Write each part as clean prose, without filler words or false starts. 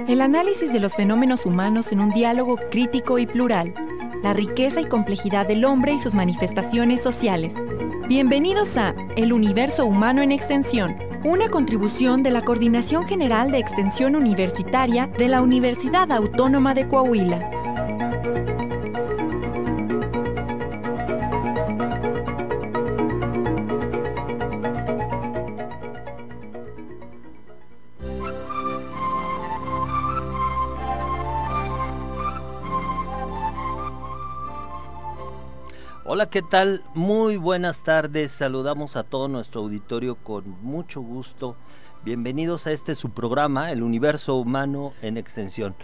El análisis de los fenómenos humanos en un diálogo crítico y plural. La riqueza y complejidad del hombre y sus manifestaciones sociales. Bienvenidos a El Universo Humano en Extensión, una contribución de la Coordinación General de Extensión Universitaria de la Universidad Autónoma de Coahuila. Hola, ¿qué tal? Muy buenas tardes, saludamos a todo nuestro auditorio con mucho gusto. Bienvenidos a su programa, El Universo Humano en Extensión.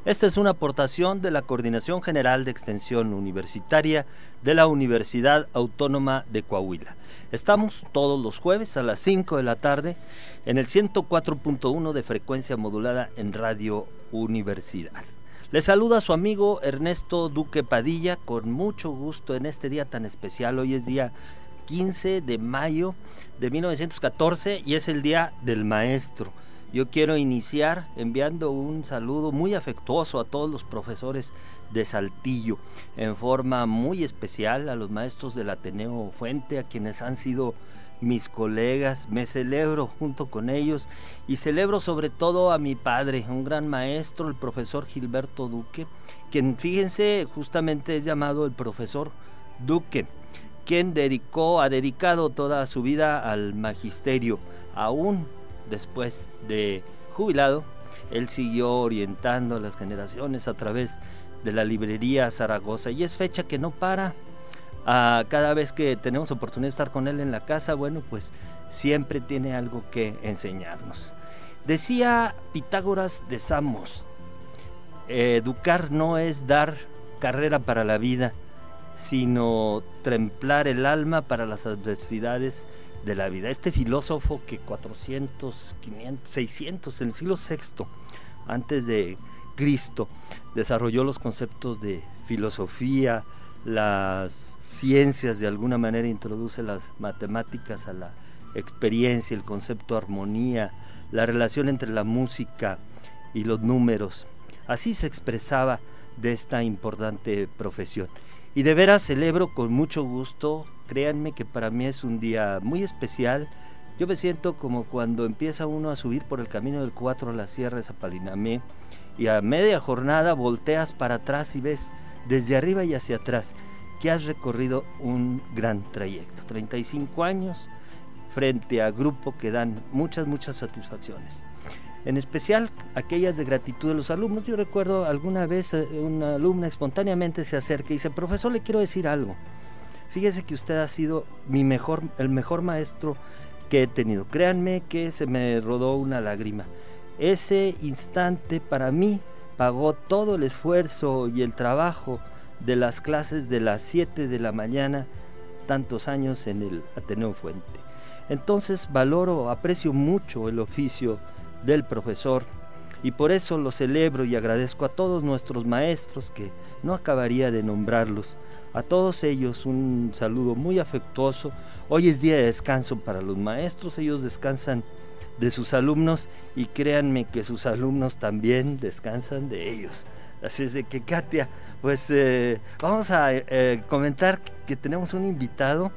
Esta es una aportación de la Coordinación General de Extensión Universitaria de la Universidad Autónoma de Coahuila. Estamos todos los jueves a las 5 de la tarde en el 104.1 de frecuencia modulada en Radio Universidad. Les saluda su amigo Ernesto Duque Padilla con mucho gusto en este día tan especial. Hoy es día 15 de mayo de 1914 y es el Día del Maestro. Yo quiero iniciar enviando un saludo muy afectuoso a todos los profesores de Saltillo, en forma muy especial a los maestros del Ateneo Fuente, a quienes han sido mis colegas. Me celebro junto con ellos y celebro sobre todo a mi padre, un gran maestro, el profesor Gilberto Duque, quien, fíjense, justamente es llamado el profesor Duque, quien ha dedicado toda su vida al magisterio. Aún después de jubilado, él siguió orientando a las generaciones a través de la librería Zaragoza, y es fecha que no para. Cada vez que tenemos oportunidad de estar con él en la casa, bueno, pues siempre tiene algo que enseñarnos. Decía Pitágoras de Samos, educar no es dar carrera para la vida, sino templar el alma para las adversidades de la vida. Este filósofo que 400, 500, 600, en el siglo VI antes de Cristo, desarrolló los conceptos de filosofía, las ciencias, de alguna manera introduce las matemáticas a la experiencia, el concepto de armonía, la relación entre la música y los números. Así se expresaba de esta importante profesión. Y de veras celebro con mucho gusto, créanme que para mí es un día muy especial. Yo me siento como cuando empieza uno a subir por el camino del 4 a la Sierra de Zapalinamé y a media jornada volteas para atrás y ves desde arriba y hacia atrás que has recorrido un gran trayecto. 35 años frente a grupo que dan muchas satisfacciones. En especial aquellas de gratitud de los alumnos. Yo recuerdo alguna vez una alumna espontáneamente se acerca y dice: profesor, le quiero decir algo. Fíjese que usted ha sido el mejor maestro que he tenido. Créanme que se me rodó una lágrima. Ese instante para mí pagó todo el esfuerzo y el trabajo de las clases de las 7 de la mañana, tantos años en el Ateneo Fuente. Entonces aprecio mucho el oficio del profesor y por eso lo celebro y agradezco a todos nuestros maestros, que no acabaría de nombrarlos. A todos ellos un saludo muy afectuoso. Hoy es día de descanso para los maestros, ellos descansan de sus alumnos y créanme que sus alumnos también descansan de ellos. Así es de que, Katia, pues vamos a comentar que tenemos un invitado,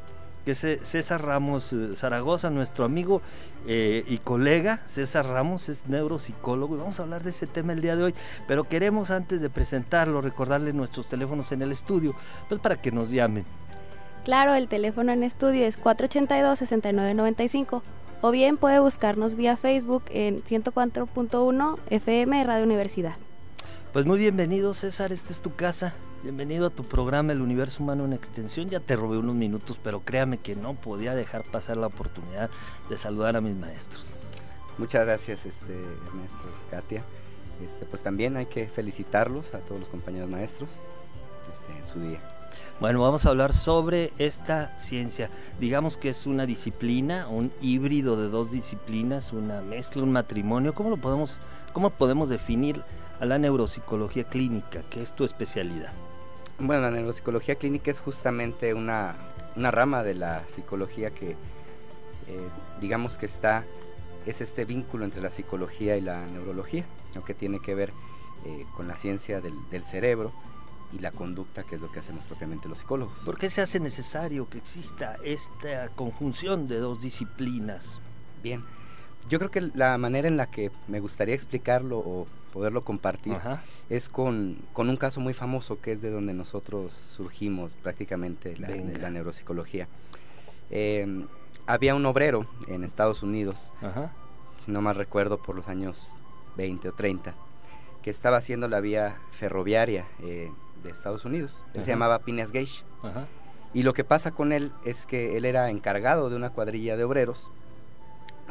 que es César Ramos Zaragoza, nuestro amigo y colega. César Ramos es neuropsicólogo y vamos a hablar de ese tema el día de hoy, pero queremos, antes de presentarlo, recordarle nuestros teléfonos en el estudio, pues para que nos llamen. Claro, el teléfono en estudio es 482-6995, o bien puede buscarnos vía Facebook en 104.1 FM Radio Universidad. Pues muy bienvenido, César, esta es tu casa. Bienvenido a tu programa El Universo Humano en Extensión. Ya te robé unos minutos, pero créame que no podía dejar pasar la oportunidad de saludar a mis maestros. Muchas gracias, Ernesto, Katia. Pues también hay que felicitarlos a todos los compañeros maestros en su día. Bueno, vamos a hablar sobre esta ciencia. Digamos que es una disciplina, un híbrido de dos disciplinas, una mezcla, un matrimonio. ¿Cómo podemos definir a la neuropsicología clínica, que es tu especialidad? Bueno, la neuropsicología clínica es justamente una rama de la psicología que digamos que está es este vínculo entre la psicología y la neurología, ¿no? Que tiene que ver con la ciencia del cerebro y la conducta, que es lo que hacemos propiamente los psicólogos. ¿Por qué se hace necesario que exista esta conjunción de dos disciplinas? Bien, yo creo que la manera en la que me gustaría explicarlo o poderlo compartir es con un caso muy famoso, que es de donde nosotros surgimos prácticamente la neuropsicología. Había un obrero en Estados Unidos, si no mal recuerdo, por los años 20 o 30, que estaba haciendo la vía ferroviaria de Estados Unidos. Él se llamaba Phineas Gage. Y lo que pasa con él es que él era encargado de una cuadrilla de obreros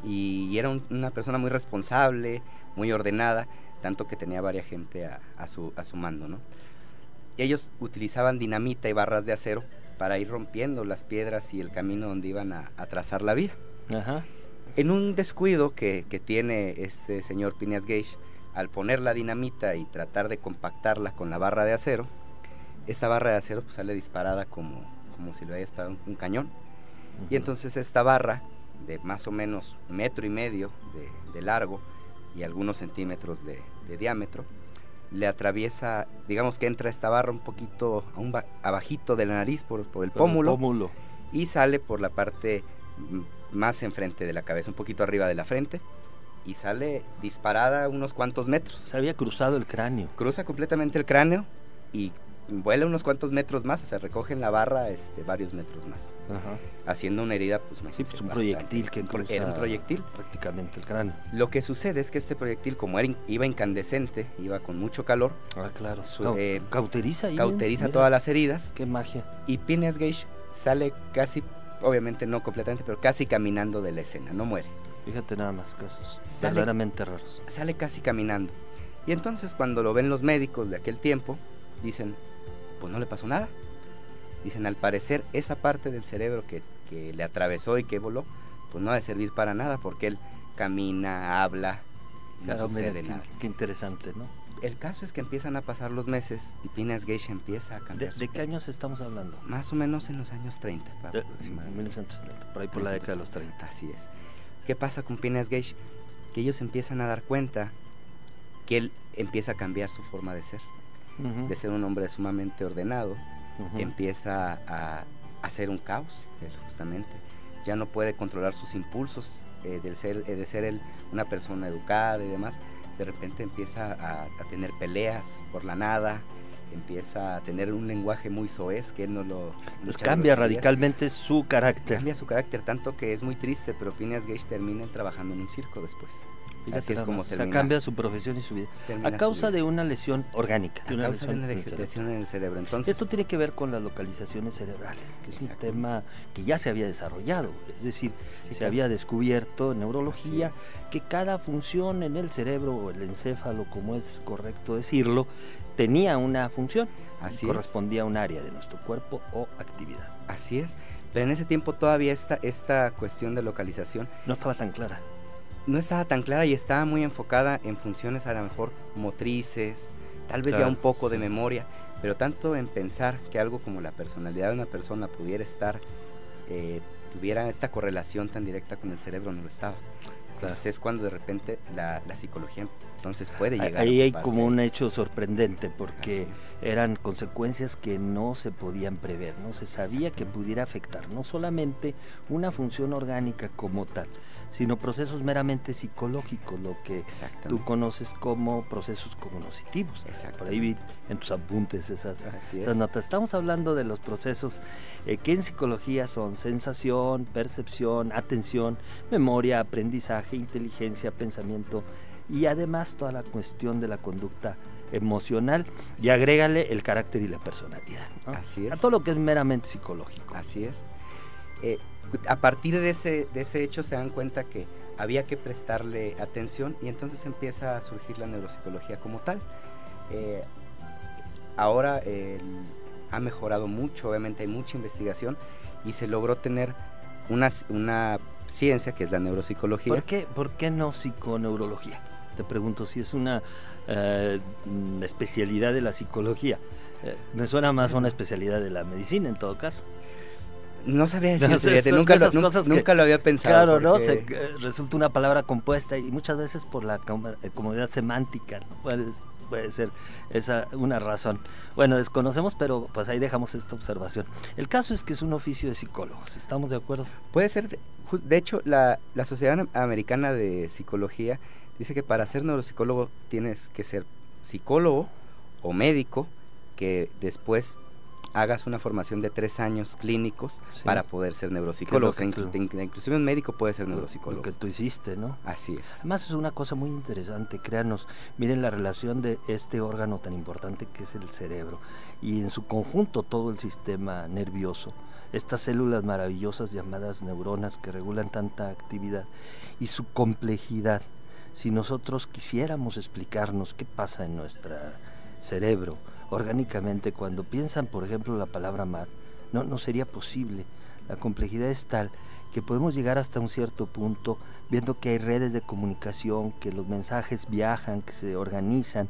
y era una persona muy responsable, muy ordenada, tanto que tenía varias gente a su mando, ¿no? Y ellos utilizaban dinamita y barras de acero para ir rompiendo las piedras y el camino donde iban a trazar la vía. En un descuido que tiene este señor Phineas Gage, al poner la dinamita y tratar de compactarla con la barra de acero, esta barra de acero pues sale disparada como si le haya disparado un cañón. Y entonces esta barra, de más o menos 1,5 metros de largo y algunos centímetros de diámetro, le atraviesa, digamos que entra esta barra un poquito abajito de la nariz por el pómulo, y sale por la parte más enfrente de la cabeza, un poquito arriba de la frente, y sale disparada unos cuantos metros. Se había cruzado el cráneo. Cruza completamente el cráneo y vuela unos cuantos metros más, o sea, recoge en la barra varios metros más, haciendo una herida, pues, sí, pues un proyectil que cruza, era un proyectil prácticamente el cráneo. Lo que sucede es que este proyectil, como iba incandescente, iba con mucho calor, claro, cauteriza todas las heridas. Qué magia. Y Phineas Gage sale casi, obviamente no completamente, pero casi caminando de la escena, no muere. Fíjate nada más, casos verdaderamente raros. Sale casi caminando. Y entonces cuando lo ven los médicos de aquel tiempo, dicen, pues no le pasó nada. Dicen, al parecer esa parte del cerebro que le atravesó y que voló, pues no ha de servir para nada, porque él camina, habla, no sucede nada. Qué interesante, ¿no? El caso es que empiezan a pasar los meses y Phineas Gage empieza a cambiar. ¿De qué años estamos hablando? Más o menos en los años 30. 1930, por ahí por la década de los 30. Así es. ¿Qué pasa con Phineas Gage? Que ellos empiezan a dar cuenta que él empieza a cambiar su forma de ser. De ser un hombre sumamente ordenado, empieza a hacer un caos, justamente. Ya no puede controlar sus impulsos, de ser él una persona educada y demás. De repente empieza a tener peleas por la nada, empieza a tener un lenguaje muy soez que él no lo... Pues cambia radicalmente su carácter. Cambia su carácter, tanto que es muy triste, pero Phineas Gage termina trabajando en un circo después. Así es como termina. O sea, cambia su profesión y su vida. A causa de una lesión orgánica. A causa de una lesión en el cerebro. Entonces, esto tiene que ver con las localizaciones cerebrales, que es un tema que ya se había desarrollado. Es decir, se había descubierto en neurología que cada función en el cerebro, o el encéfalo, como es correcto decirlo, tenía una función. Correspondía a un área de nuestro cuerpo o actividad. Así es. Pero en ese tiempo todavía esta cuestión de localización no estaba tan clara. No estaba tan clara y estaba muy enfocada en funciones a lo mejor motrices, tal vez ya un poco de memoria, pero tanto en pensar que algo como la personalidad de una persona pudiera tuviera esta correlación tan directa con el cerebro, no lo estaba. Entonces es cuando de repente la psicología entonces puede llegar ahí hay como un hecho sorprendente, porque eran consecuencias que no se podían prever, no se sabía que pudiera afectar no solamente una función orgánica como tal, sino procesos meramente psicológicos, lo que tú conoces como procesos cognitivos. Por ahí vi en tus apuntes esas notas. Estamos hablando de los procesos que en psicología son sensación, percepción, atención, memoria, aprendizaje, inteligencia, pensamiento, y además toda la cuestión de la conducta emocional, y agrégale el carácter y la personalidad, ¿no? Así es. A todo lo que es meramente psicológico. Así es. A partir de ese hecho se dan cuenta que había que prestarle atención, y entonces empieza a surgir la neuropsicología como tal. Ahora ha mejorado mucho, obviamente hay mucha investigación, y se logró tener una ciencia que es la neuropsicología. ¿Por qué no psiconeurología? Te pregunto si es una especialidad de la psicología. Me suena más a una especialidad de la medicina en todo caso. No sabría decirte, nunca lo había pensado. Claro, porque... ¿no? Resulta una palabra compuesta y muchas veces por la comodidad semántica, ¿no? Puede ser esa una razón. Bueno, desconocemos, pero pues ahí dejamos esta observación. El caso es que es un oficio de psicólogos, ¿estamos de acuerdo? Puede ser, de hecho, la Sociedad Americana de Psicología dice que para ser neuropsicólogo tienes que ser psicólogo o médico, que después hagas una formación de 3 años clínicos para poder ser neuropsicólogo. Inclusive un médico puede ser neuropsicólogo. Lo que tú hiciste, ¿no? Así es. Además es una cosa muy interesante, créanos. Miren la relación de este órgano tan importante que es el cerebro y en su conjunto todo el sistema nervioso. Estas células maravillosas llamadas neuronas que regulan tanta actividad y su complejidad. Si nosotros quisiéramos explicarnos qué pasa en nuestro cerebro orgánicamente, cuando piensan, por ejemplo, la palabra mar, no sería posible. La complejidad es tal que podemos llegar hasta un cierto punto viendo que hay redes de comunicación, que los mensajes viajan, que se organizan,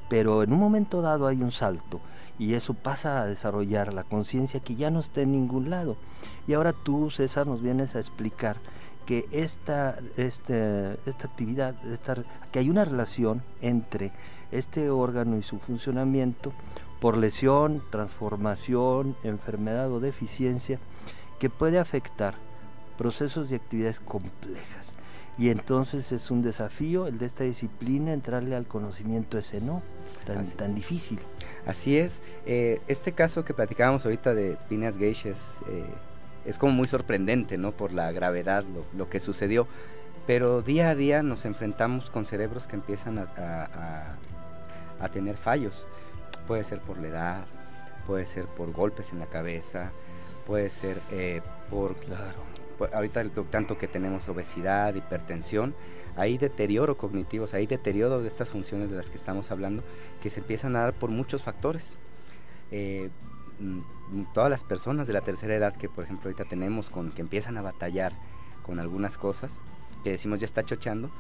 pero en un momento dado hay un salto y eso pasa a desarrollar la conciencia que ya no está en ningún lado. Y ahora tú, César, nos vienes a explicar que esta actividad, que hay una relación entre este órgano y su funcionamiento por lesión, transformación, enfermedad o deficiencia que puede afectar procesos y actividades complejas. Y entonces es un desafío el de esta disciplina entrarle al conocimiento ese tan difícil. Así es. Este caso que platicábamos ahorita de Phineas Gage es como muy sorprendente, ¿no? Por la gravedad, lo que sucedió. Pero día a día nos enfrentamos con cerebros que empiezan a tener fallos. Puede ser por la edad, puede ser por golpes en la cabeza, puede ser ahorita tanto que tenemos obesidad, hipertensión, hay deterioro cognitivo, hay deterioro de estas funciones de las que estamos hablando, que se empiezan a dar por muchos factores. Todas las personas de la tercera edad que por ejemplo ahorita tenemos, que empiezan a batallar con algunas cosas, que decimos ya está chocheando,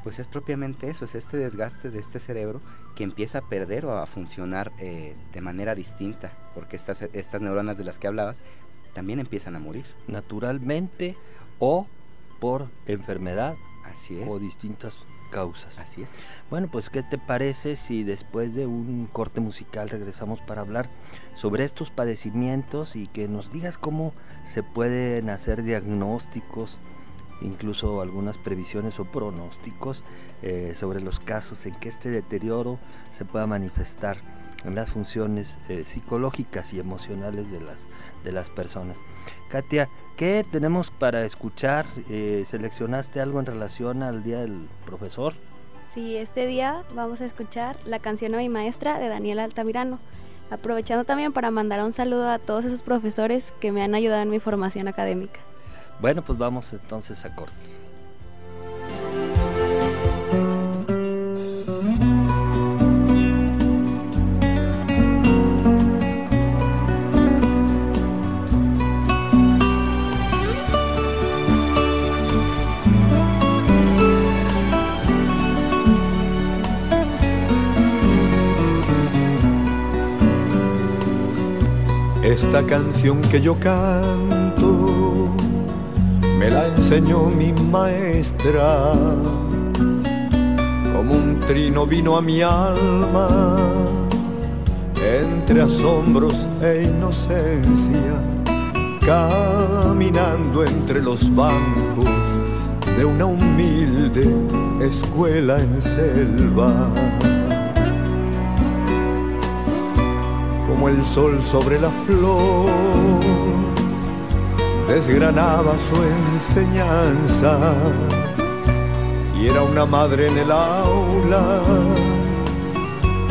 pues es propiamente eso, es este desgaste de este cerebro que empieza a perder o a funcionar de manera distinta, porque estas neuronas de las que hablabas también empiezan a morir. Naturalmente o por enfermedad. Así es. O distintas causas. Así es. Bueno, pues ¿qué te parece si después de un corte musical regresamos para hablar sobre estos padecimientos y que nos digas cómo se pueden hacer diagnósticos, incluso algunas previsiones o pronósticos sobre los casos en que este deterioro se pueda manifestar en las funciones psicológicas y emocionales de las personas? Katia, ¿qué tenemos para escuchar? ¿Seleccionaste algo en relación al Día del Profesor? Sí, este día vamos a escuchar la canción a mi maestra de Daniela Altamirano, aprovechando también para mandar un saludo a todos esos profesores que me han ayudado en mi formación académica. Bueno, pues vamos entonces a corte. Esta canción que yo canto me la enseñó mi maestra, como un trino vino a mi alma, entre asombros e inocencia, caminando entre los bancos de una humilde escuela en selva. Como el sol sobre la flor, desgranaba su enseñanza, y era una madre en el aula,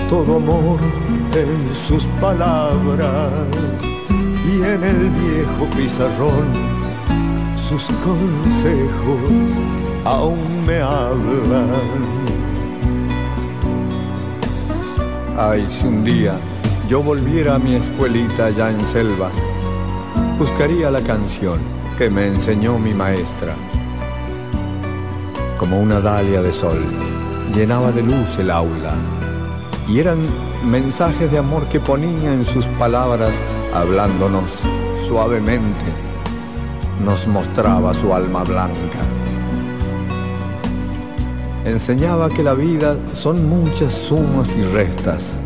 todo amor en sus palabras, y en el viejo pizarrón sus consejos aún me hablan. Ay, si un día yo volviera a mi escuelita allá en selva, buscaría la canción que me enseñó mi maestra. Como una dalia de sol, llenaba de luz el aula, y eran mensajes de amor que ponía en sus palabras, hablándonos suavemente nos mostraba su alma blanca. Enseñaba que la vida son muchas sumas y restas,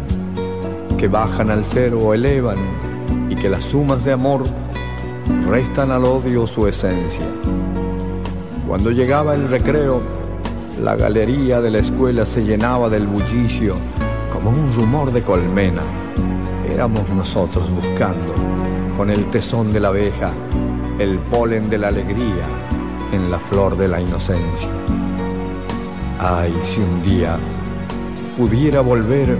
que bajan al cero o elevan, y que las sumas de amor restan al odio su esencia. Cuando llegaba el recreo, la galería de la escuela se llenaba del bullicio como un rumor de colmena. Éramos nosotros buscando, con el tesón de la abeja, el polen de la alegría en la flor de la inocencia. Ay, si un día pudiera volver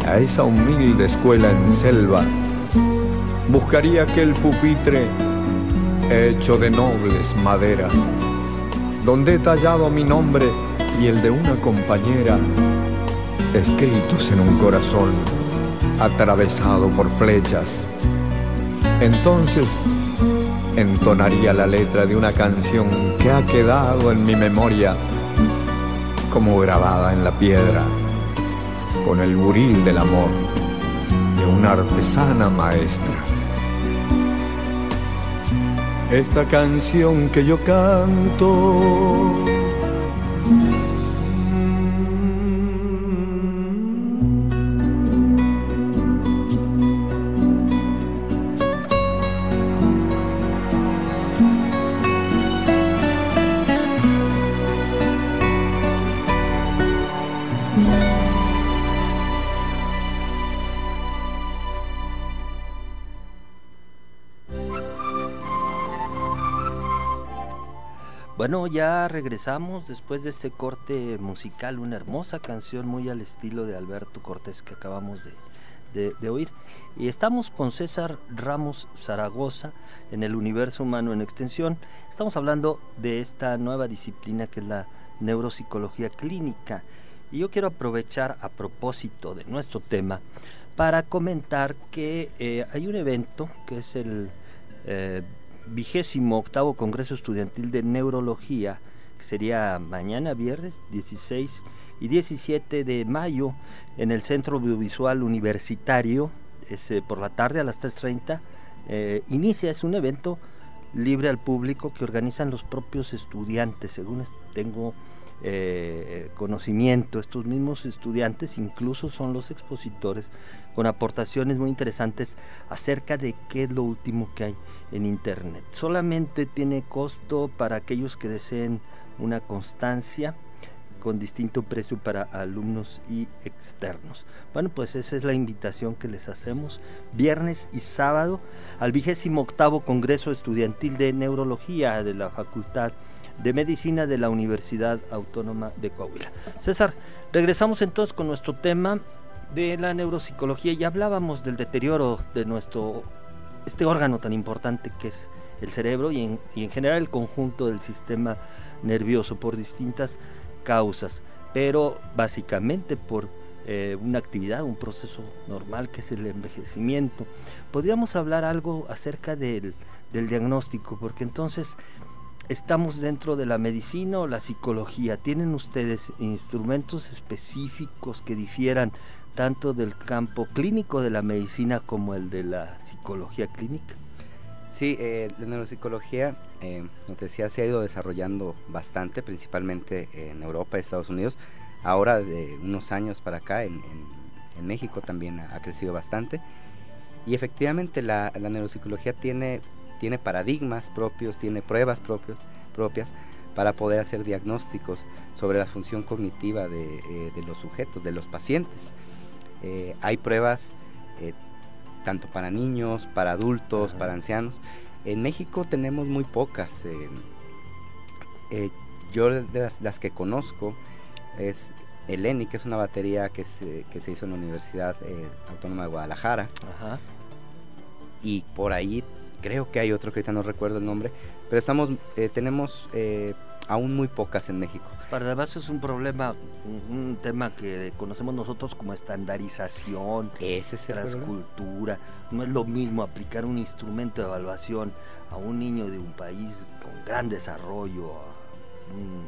a esa humilde escuela en selva, buscaría aquel pupitre hecho de nobles maderas, donde he tallado mi nombre y el de una compañera, escritos en un corazón atravesado por flechas. Entonces entonaría la letra de una canción que ha quedado en mi memoria como grabada en la piedra, con el buril del amor de una artesana maestra. Esta canción que yo canto Bueno, ya regresamos después de este corte musical, una hermosa canción muy al estilo de Alberto Cortés que acabamos de oír. Y estamos con César Ramos Zaragoza en el Universo Humano en Extensión. Estamos hablando de esta nueva disciplina que es la neuropsicología clínica. Y yo quiero aprovechar, a propósito de nuestro tema, para comentar que hay un evento que es el 28º Congreso Estudiantil de Neurología, que sería mañana viernes 16 y 17 de mayo en el Centro Audiovisual Universitario, por la tarde a las 3:30. Es un evento libre al público que organizan los propios estudiantes, según tengo conocimiento. Estos mismos estudiantes incluso son los expositores, con aportaciones muy interesantes acerca de qué es lo último que hay en internet. Solamente tiene costo para aquellos que deseen una constancia, con distinto precio para alumnos y externos. Bueno, pues esa es la invitación que les hacemos, viernes y sábado, al 28º Congreso Estudiantil de Neurología de la Facultad de Medicina de la Universidad Autónoma de Coahuila. César, regresamos entonces con nuestro tema de la neuropsicología. Ya hablábamos del deterioro de este órgano tan importante que es el cerebro y en general el conjunto del sistema nervioso por distintas causas, pero básicamente por una actividad, un proceso normal que es el envejecimiento. ¿Podríamos hablar algo acerca del diagnóstico? Porque entonces estamos dentro de la medicina o la psicología. ¿Tienen ustedes instrumentos específicos que difieran tanto del campo clínico de la medicina como el de la psicología clínica? Sí, la neuropsicología, como te decía, se ha ido desarrollando bastante, principalmente en Europa y Estados Unidos. Ahora, de unos años para acá, en México también ha crecido bastante. Y efectivamente la neuropsicología tiene paradigmas propios, tiene pruebas propias para poder hacer diagnósticos sobre la función cognitiva de los sujetos, de los pacientes. Hay pruebas tanto para niños, para adultos, para ancianos. En México tenemos muy pocas. Yo de las que conozco es el ENI, que es una batería que se hizo en la Universidad Autónoma de Guadalajara. Ajá. Y por ahí creo que hay otro que ahorita no recuerdo el nombre, pero tenemos aún muy pocas en México. Para además es un problema, un tema que conocemos nosotros como estandarización, transcultura. No es lo mismo aplicar un instrumento de evaluación a un niño de un país con gran desarrollo, a un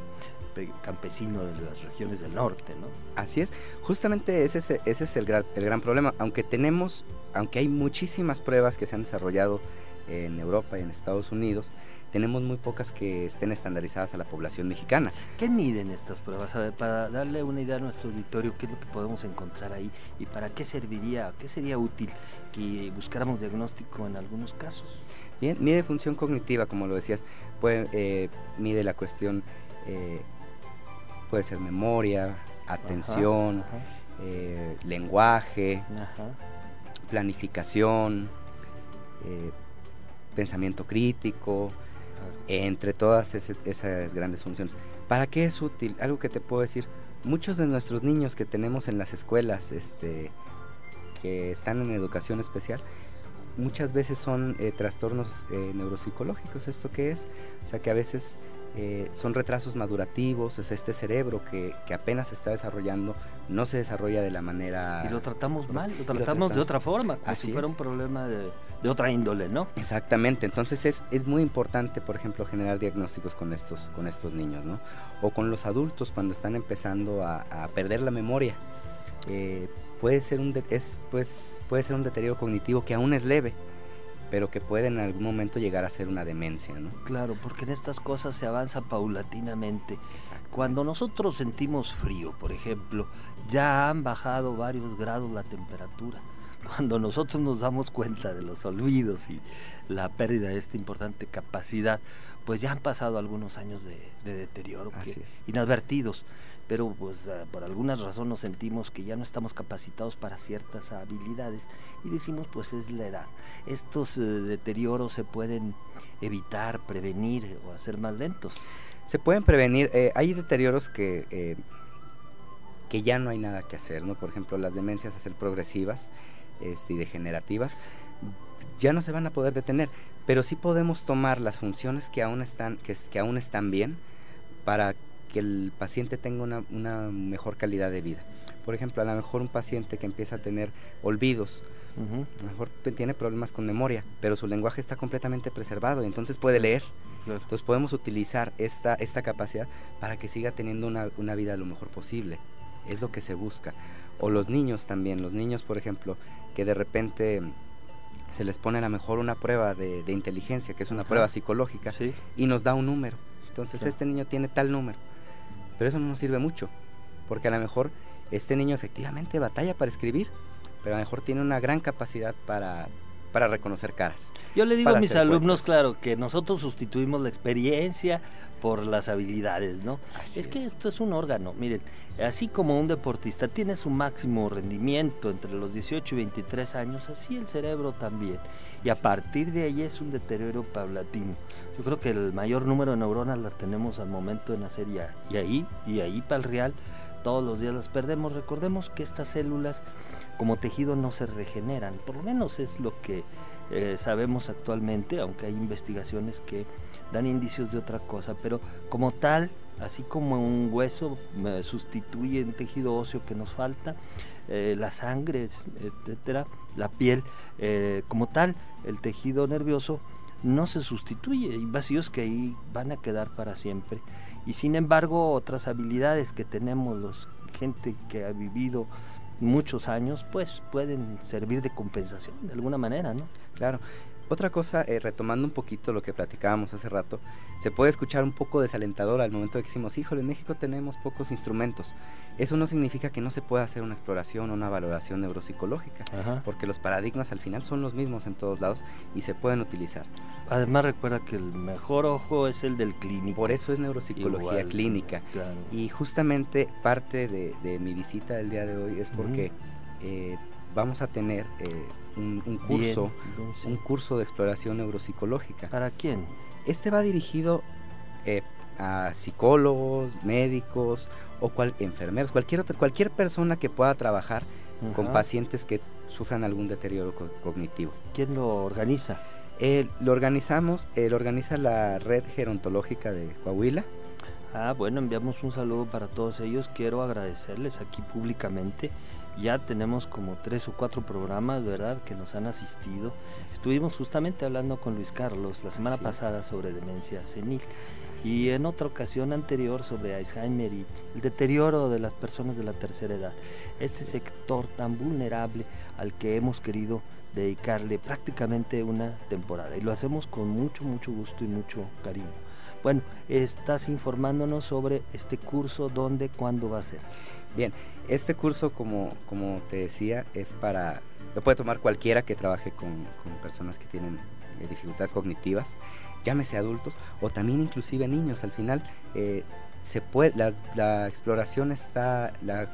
campesino de las regiones del norte, ¿no? Así es, justamente ese es el gran problema. Aunque hay muchísimas pruebas que se han desarrollado en Europa y en Estados Unidos, tenemos muy pocas que estén estandarizadas a la población mexicana. ¿Qué miden estas pruebas? A ver, para darle una idea a nuestro auditorio, ¿qué es lo que podemos encontrar ahí? ¿Y para qué serviría, qué sería útil que buscáramos diagnóstico en algunos casos? Bien, mide función cognitiva, como lo decías, mide la cuestión, puede ser memoria, atención, lenguaje, planificación, pensamiento crítico, entre todas esas grandes funciones. ¿Para qué es útil? Algo que te puedo decir, muchos de nuestros niños que tenemos en las escuelas, que están en educación especial, muchas veces son trastornos neuropsicológicos. ¿Esto qué es? O sea, que a veces son retrasos madurativos, es este cerebro que apenas se está desarrollando, no se desarrolla de la manera... Y lo tratamos mal, lo tratamos de otra forma, como si fuera un problema de otra índole, ¿no? Exactamente, entonces es muy importante, por ejemplo, generar diagnósticos con estos niños, ¿no? O con los adultos cuando están empezando a perder la memoria. Puede ser un deterioro cognitivo que aún es leve, pero que puede en algún momento llegar a ser una demencia, ¿no? Claro, porque en estas cosas se avanza paulatinamente. Cuando nosotros sentimos frío, por ejemplo, ya han bajado varios grados la temperatura. Cuando nosotros nos damos cuenta de los olvidos y la pérdida de esta importante capacidad, pues ya han pasado algunos años de deterioro inadvertidos. Pero pues por alguna razón nos sentimos que ya no estamos capacitados para ciertas habilidades y decimos pues es la edad. Estos deterioros se pueden evitar, prevenir o hacer más lentos. Se pueden prevenir, hay deterioros que ya no hay nada que hacer, ¿no? Por ejemplo, las demencias a ser progresivas y degenerativas ya no se van a poder detener, pero sí podemos tomar las funciones que aún están bien para que el paciente tenga una mejor calidad de vida. Por ejemplo, a lo mejor un paciente que empieza a tener olvidos, a lo mejor tiene problemas con memoria, pero su lenguaje está completamente preservado y entonces puede leer. Claro. Entonces podemos utilizar esta capacidad para que siga teniendo una vida lo mejor posible. Es lo que se busca. O los niños también, por ejemplo, que de repente se les pone a lo mejor una prueba de inteligencia, que es una prueba psicológica, y nos da un número. Entonces este niño tiene tal número. Pero eso no nos sirve mucho, porque a lo mejor este niño efectivamente batalla para escribir, pero a lo mejor tiene una gran capacidad para reconocer caras. Yo le digo a mis alumnos, claro, que nosotros sustituimos la experiencia por las habilidades, ¿no? Es que esto es un órgano, miren, así como un deportista tiene su máximo rendimiento entre los 18 y 23 años, así el cerebro también, y a partir de ahí es un deterioro paulatino. Yo creo que el mayor número de neuronas la tenemos al momento de nacer y ahí para el real, todos los días las perdemos. Recordemos que estas células como tejido no se regeneran, por lo menos es lo que sabemos actualmente, aunque hay investigaciones que dan indicios de otra cosa, pero como tal, así como un hueso sustituye un tejido óseo que nos falta, la sangre, etcétera, la piel, como tal, el tejido nervioso no se sustituye, hay vacíos que ahí van a quedar para siempre, y sin embargo otras habilidades que tenemos gente que ha vivido muchos años, pues pueden servir de compensación de alguna manera, ¿no? Claro. Otra cosa, retomando un poquito lo que platicábamos hace rato, se puede escuchar un poco desalentador al momento de que decimos, híjole, en México tenemos pocos instrumentos. Eso no significa que no se pueda hacer una exploración o una valoración neuropsicológica, porque los paradigmas al final son los mismos en todos lados y se pueden utilizar. Además recuerda que el mejor ojo es el del clínico. Por eso es neuropsicología clínica. Claro. Y justamente parte de mi visita del día de hoy es porque vamos a tener un curso de exploración neuropsicológica. ¿Para quién? Este va dirigido a psicólogos, médicos o enfermeros, cualquier persona que pueda trabajar con pacientes que sufran algún deterioro cognitivo. ¿Quién lo organiza? Lo organiza la Red Gerontológica de Coahuila. Bueno, enviamos un saludo para todos ellos. Quiero agradecerles aquí públicamente. Ya tenemos como 3 o 4 programas, ¿verdad?, que nos han asistido. Estuvimos justamente hablando con Luis Carlos la semana pasada sobre demencia senil y en otra ocasión anterior sobre Alzheimer y el deterioro de las personas de la tercera edad. Este sector tan vulnerable al que hemos querido dedicarle prácticamente una temporada, y lo hacemos con mucho gusto y mucho cariño. Bueno, estás informándonos sobre este curso, ¿dónde, cuándo va a ser? Bien, este curso, como te decía, lo puede tomar cualquiera que trabaje con personas que tienen dificultades cognitivas, llámese adultos o también inclusive niños. Al final la exploración la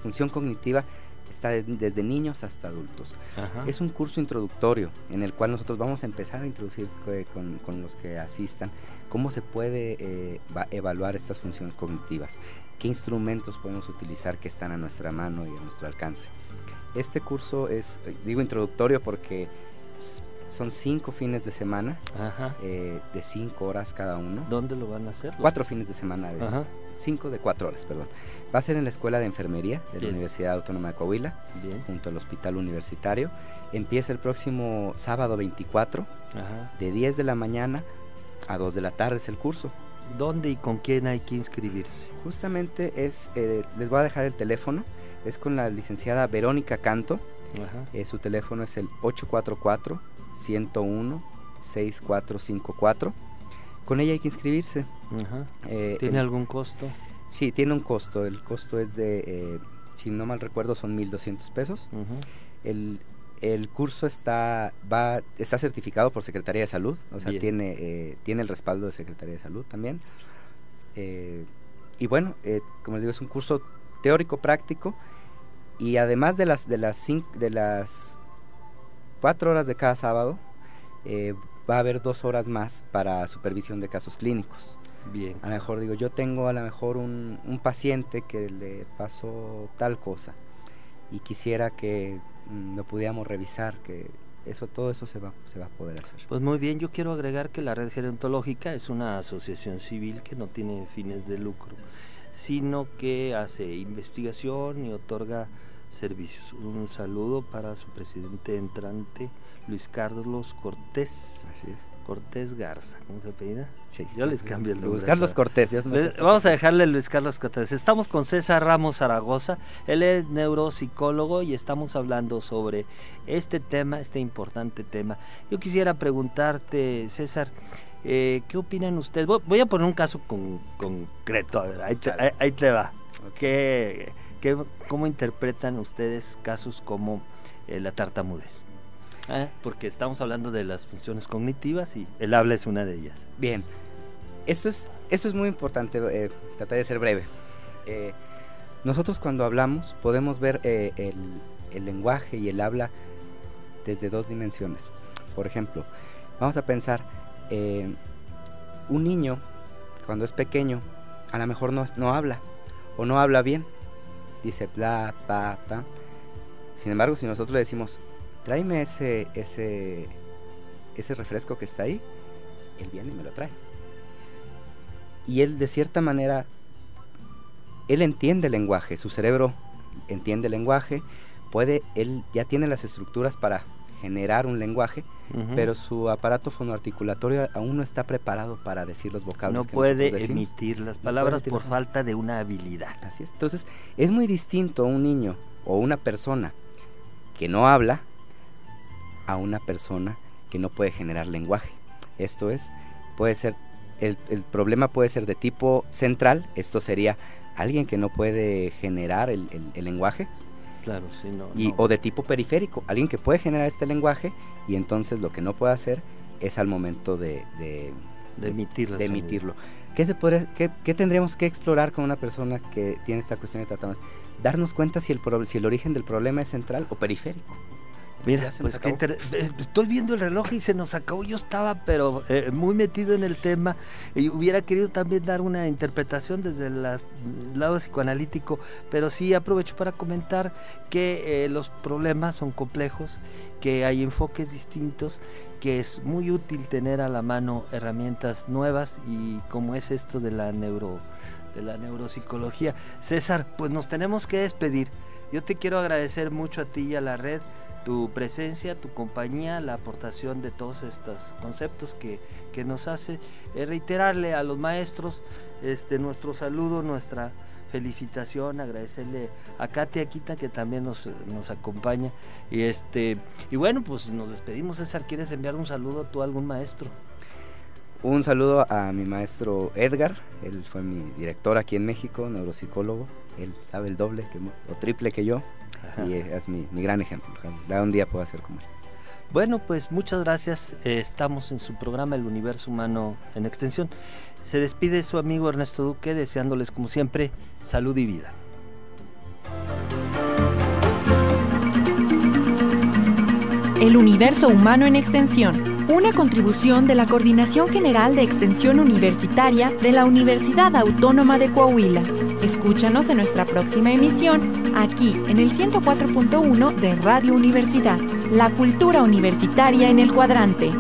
función cognitiva está desde niños hasta adultos. Ajá. Es un curso introductorio en el cual nosotros vamos a empezar a introducir con los que asistan cómo se puede evaluar estas funciones cognitivas, qué instrumentos podemos utilizar que están a nuestra mano y a nuestro alcance. Este curso digo introductorio porque son 5 fines de semana, de 5 horas cada uno. ¿Dónde lo van a hacer? 4 fines de semana, 5 de 4 horas, perdón. Va a ser en la Escuela de Enfermería de la Universidad Autónoma de Coahuila, junto al Hospital Universitario. Empieza el próximo sábado 24, de 10 de la mañana a 2 de la tarde es el curso. ¿Dónde y con quién hay que inscribirse? Justamente les voy a dejar el teléfono, es con la licenciada Verónica Canto. Su teléfono es el 844-101-6454. Con ella hay que inscribirse. ¿Tiene algún costo? Sí, tiene un costo. El costo es de, si no mal recuerdo, son 1,200 pesos. El curso está certificado por Secretaría de Salud, o sea, tiene el respaldo de Secretaría de Salud también. Y bueno, como les digo, es un curso teórico práctico, y además de las 4 horas de cada sábado, va a haber 2 horas más para supervisión de casos clínicos. Bien. A lo mejor yo tengo un paciente que le pasó tal cosa y quisiera que lo pudiéramos revisar, que todo eso se va a poder hacer. Pues muy bien, yo quiero agregar que la Red Gerontológica es una asociación civil que no tiene fines de lucro, sino que hace investigación y otorga servicios. Un saludo para su presidente entrante, Luis Carlos Cortés. Así es. Cortés Garza, ¿cómo se apellida? Sí. Yo les cambio el nombre. Luis Carlos Cortés. Vamos a dejarle Luis Carlos Cortés. Estamos con César Ramos Zaragoza, él es neuropsicólogo y estamos hablando sobre este tema, este importante tema. Yo quisiera preguntarte, César, ¿qué opinan ustedes? Voy a poner un caso concreto, a ver, ahí te va. Okay. ¿Cómo interpretan ustedes casos como la tartamudez? Porque estamos hablando de las funciones cognitivas y el habla es una de ellas. Bien, esto es muy importante, trataré de ser breve. Nosotros cuando hablamos podemos ver el lenguaje y el habla desde 2 dimensiones. Por ejemplo, vamos a pensar, un niño cuando es pequeño a lo mejor no habla o no habla bien, dice bla, pa, pa. Sin embargo, si nosotros le decimos tráeme ese refresco que está ahí, él viene y me lo trae. Y él, de cierta manera, él entiende el lenguaje, su cerebro entiende el lenguaje, él ya tiene las estructuras para generar un lenguaje, pero su aparato fonoarticulatorio aún no está preparado para decir los vocablos. No puede emitir las palabras por falta de una habilidad. Así es. Entonces, es muy distinto un niño o una persona que no habla a una persona que no puede generar lenguaje. Esto es, puede ser, el problema puede ser de tipo central, esto sería alguien que no puede generar el lenguaje. Claro, sí, no. O de tipo periférico, alguien que puede generar este lenguaje y entonces lo que no puede hacer es al momento de emitirlo. ¿Qué tendríamos que explorar con una persona que tiene esta cuestión de tratamiento? Darnos cuenta si el origen del problema es central o periférico. Mira, pues estoy viendo el reloj y se nos acabó. Yo estaba muy metido en el tema y hubiera querido también dar una interpretación desde el lado psicoanalítico, pero sí aprovecho para comentar que los problemas son complejos, que hay enfoques distintos, que es muy útil tener a la mano herramientas nuevas y como es esto de la neuropsicología. César, pues nos tenemos que despedir. Yo te quiero agradecer mucho a ti y a la red tu presencia, tu compañía, la aportación de todos estos conceptos que nos hace, reiterarle a los maestros nuestro saludo, nuestra felicitación, agradecerle a Katia Quita, que también nos acompaña. Y bueno, pues nos despedimos. César, ¿quieres enviar un saludo tú a algún maestro? Un saludo a mi maestro Edgar, él fue mi director aquí en México, neuropsicólogo, él sabe el doble o triple que yo. Ajá. Y es mi gran ejemplo, ojalá un día pueda ser como él. Bueno, pues muchas gracias, estamos en su programa El Universo Humano en Extensión. Se despide su amigo Ernesto Duque, deseándoles como siempre salud y vida. El Universo Humano en Extensión, una contribución de la Coordinación General de Extensión Universitaria de la Universidad Autónoma de Coahuila. Escúchanos en nuestra próxima emisión, aquí en el 104.1 de Radio Universidad, la cultura universitaria en el cuadrante.